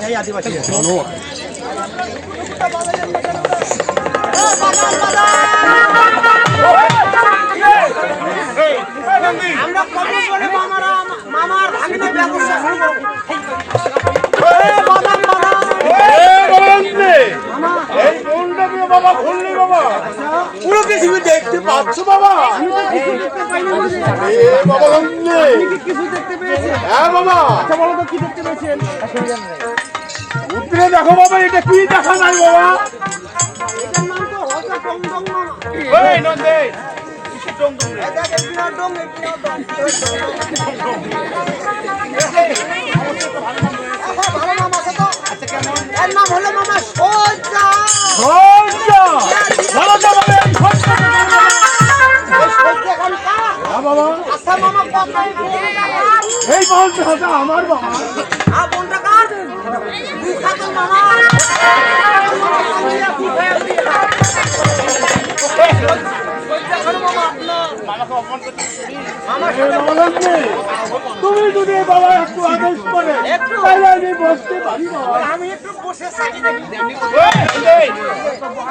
এই আদিবাসী আমরা কত করে মামার ভাগিনে ব্যবসা শুরু বাবা খুললি বাবা পুরো কিছু দেখতে পাচ্ছ বাবা বাবা কিছু দেখতে পেয়েছেন হ্যাঁ বাবা আচ্ছা বলো তো কি দেখতে পেয়েছেন উত্তরে দেখো বাবা এটা কি দেখা নাই বাবা এটার নাম তো হযরত টংটং মামা এই নন্দে কিসের টংটং রে এটা কিনা টং কিনা টং ভালো নাম আছে তো আচ্ছা কেমন এর নাম হলো মামা সোজা সোজা ভালো তো বলে সোজা কোন কা হ্যাঁ বাবা আচ্ছা মামা কথা এই বলতে হবে আমার বাবা আ কোনটা কার তুই খাতো মামা তুমি যদি বাবা একটু আদেশ করে তাহলে আমি বসতে পারি আমি একটু বসে থাকি দেখি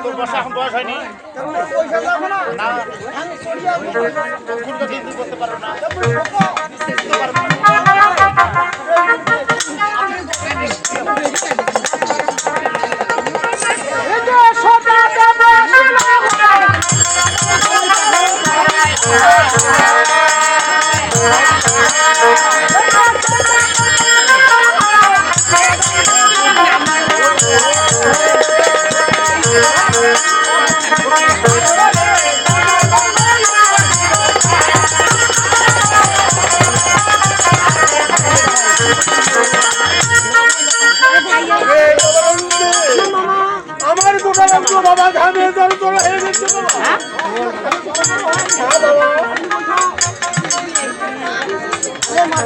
তোর বসা এখন বয়স হয়নি পয়সা যাবে না আমি সরিয়া কুকুরকে দিতে করতে পারো না আমার গোটা বাবা ধামে জল তোলা হয়ে গেছে মামা কেমন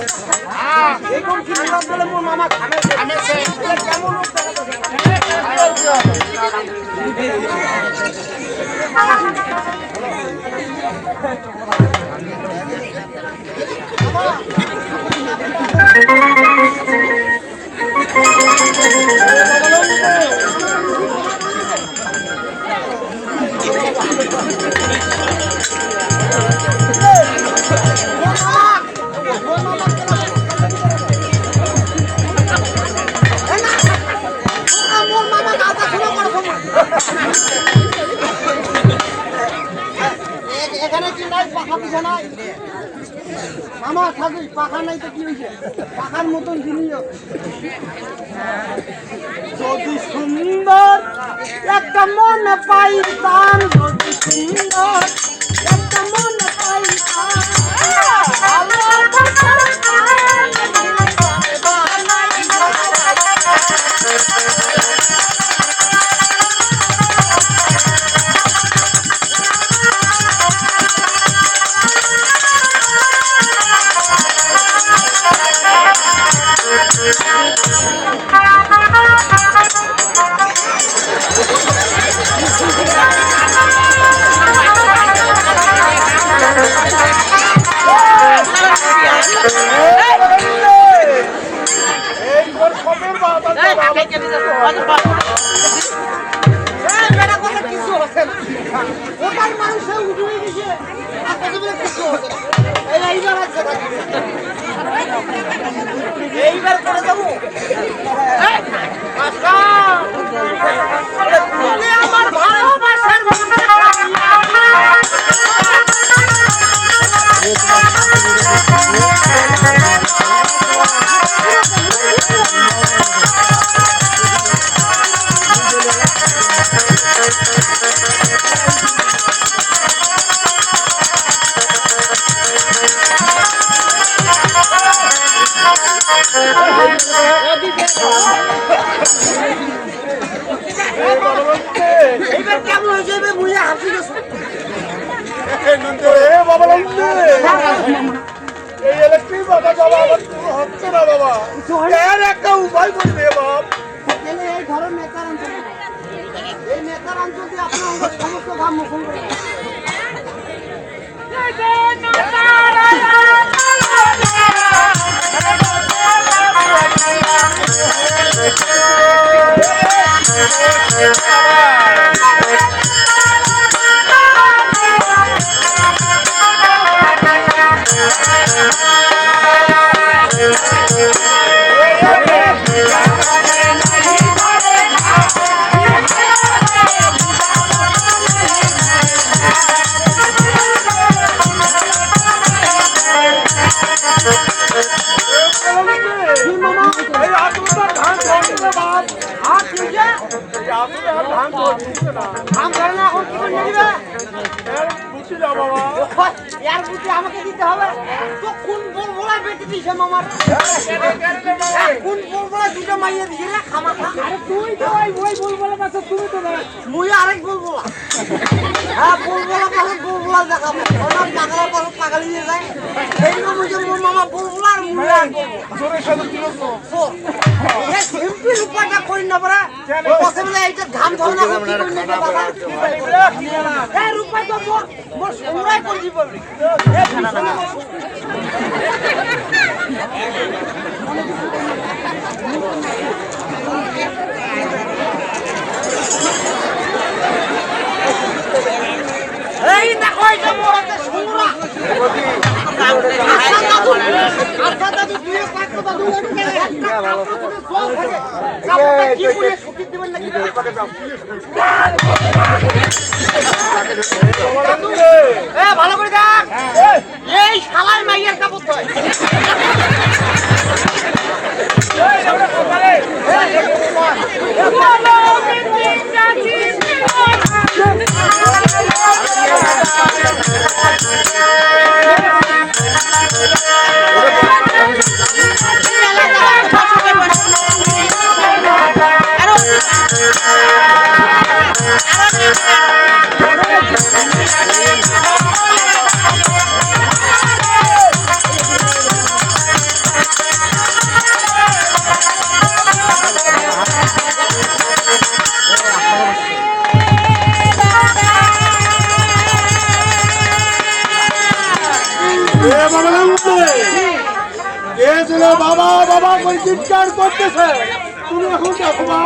এখানে কি নাই পাখা পিছা নাই মামা থাকুক পাখা নাই তো কি হয়েছে পাখার মতন জিনিস যদি সুন্দর একটা মনে পাইতাম যদি সুন্দর একটা মনে পাইতাম এইবার করে দেবো আমার ভালোবাসার এইবার কেমন হয়ে যাবে বুঝে হাসি গেছে বাবা এই ইলেকট্রিক বাবা বাবা আমার পুরো হচ্ছে না বাবা এর একটা উপায় করবে বাপ এই ঘরের নেতার অঞ্চল এই নেতার অঞ্চল দিয়ে আপনার সমস্ত কাম মুকুল করে এই আতুলটা ধান ধরছে বাপ। আর কি যে? এই আতুলটা ধান ধরছে না। ধান ধরে না এখন কি করে নিবে? এর বুঝি না বাবা। এর বুঝি আমাকে দিতে হবে। তো কোন বলবলা বেটি দিছে মামার? কোন বলবলা দুটো মাইয়া দিছে রে খামাখা? আরে তুই তো ওই বলবলা পাছ তুমি তো না। মুই আরেক বলবলা। হ্যাঁ বলবলা পাছ বলবলা দেখাবো। ওনার পাগলা পাছ পাগলি নিয়ে যায়। এই মুজে মোর মামা বলবলা আর মুই আর জোরের সাথে কি বলছো? এই সিম্পল উপায়টা করি না বড়া। পসিবল এইটা ধান ধরে না কি করি না বাবা। এই রূপাই তো মোর সংগ্রহ করে দিব। এই দেখো এটা মোর হাতে সংগ্রহ। আচ্ছা দাদু তুই কাট কথা দুই একটা ভালো করে জল থাকে। কাপড়টা কি করে শুকিয়ে দিবেন নাকি? ভালো করে দেখ। এই শালাই মাইয়ার কাপড় হয়। বাবা বাবা করে চিৎকার করতেছে। তুমি এখন দেখো মা।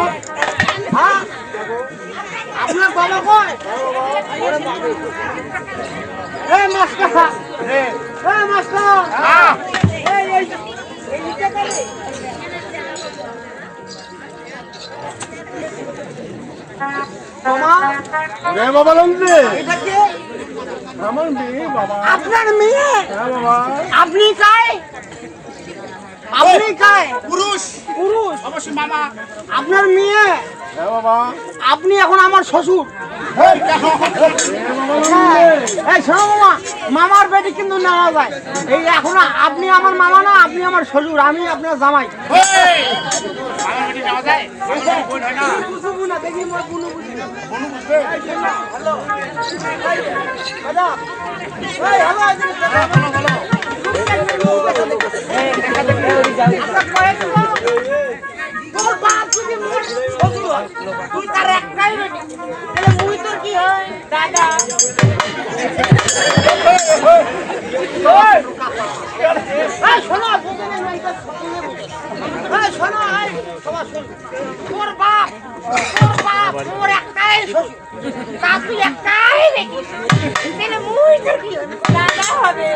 হ্যাঁ আপনার বাবা কয়? এই মাস্টার এই মাস্টার আমার মেয়ে বাবা। আপনার মেয়ে? হ্যাঁ বাবা। আপনি কায়? আপনি কায়? পুরুষ। পুরুষ অবশ্যই মামা। আপনার মেয়ে? হ্যাঁ বাবা। আপনি এখন আমার শ্বশুর। এই শোনো মামা, মামার বেটি কিন্তু নেওয়া যায়। এই এখন আপনি আমার মামা না, আপনি আমার শ্বশুর, আমি আপনার জামাই। তুই তার একটাই বেটি, তাহলে মুই তোর কি হয় দাদা? শোনো শোনো তোর বাপ তোর একটাই তা তুই একটাই বেটি, তাহলে মুই তোর কি দাদা হবে?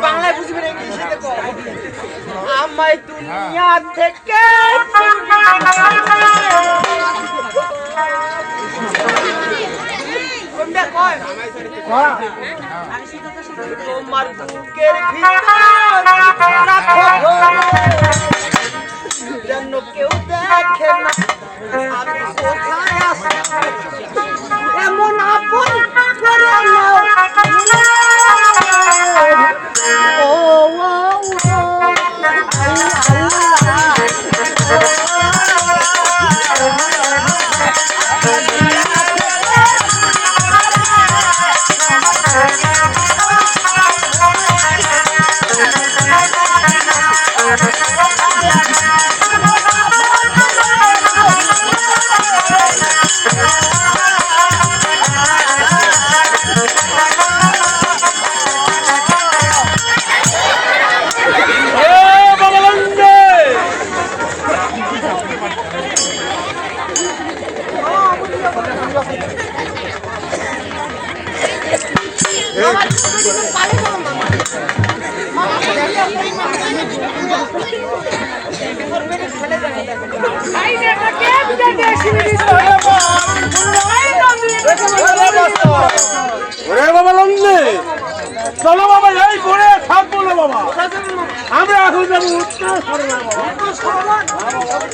বাংলায় বুঝবে না, ইংলিশে দেখো। আমায় দুনিয়া থেকে তোমার বুকের যেন কেউ দেখে না আমি কোথায় আছি, এমন আপন করে নাও। চলো বাবা এই বনে থাকবো না বাবা আমরা এখন যাবো উত্তর সরোবর বাবা। সরোবর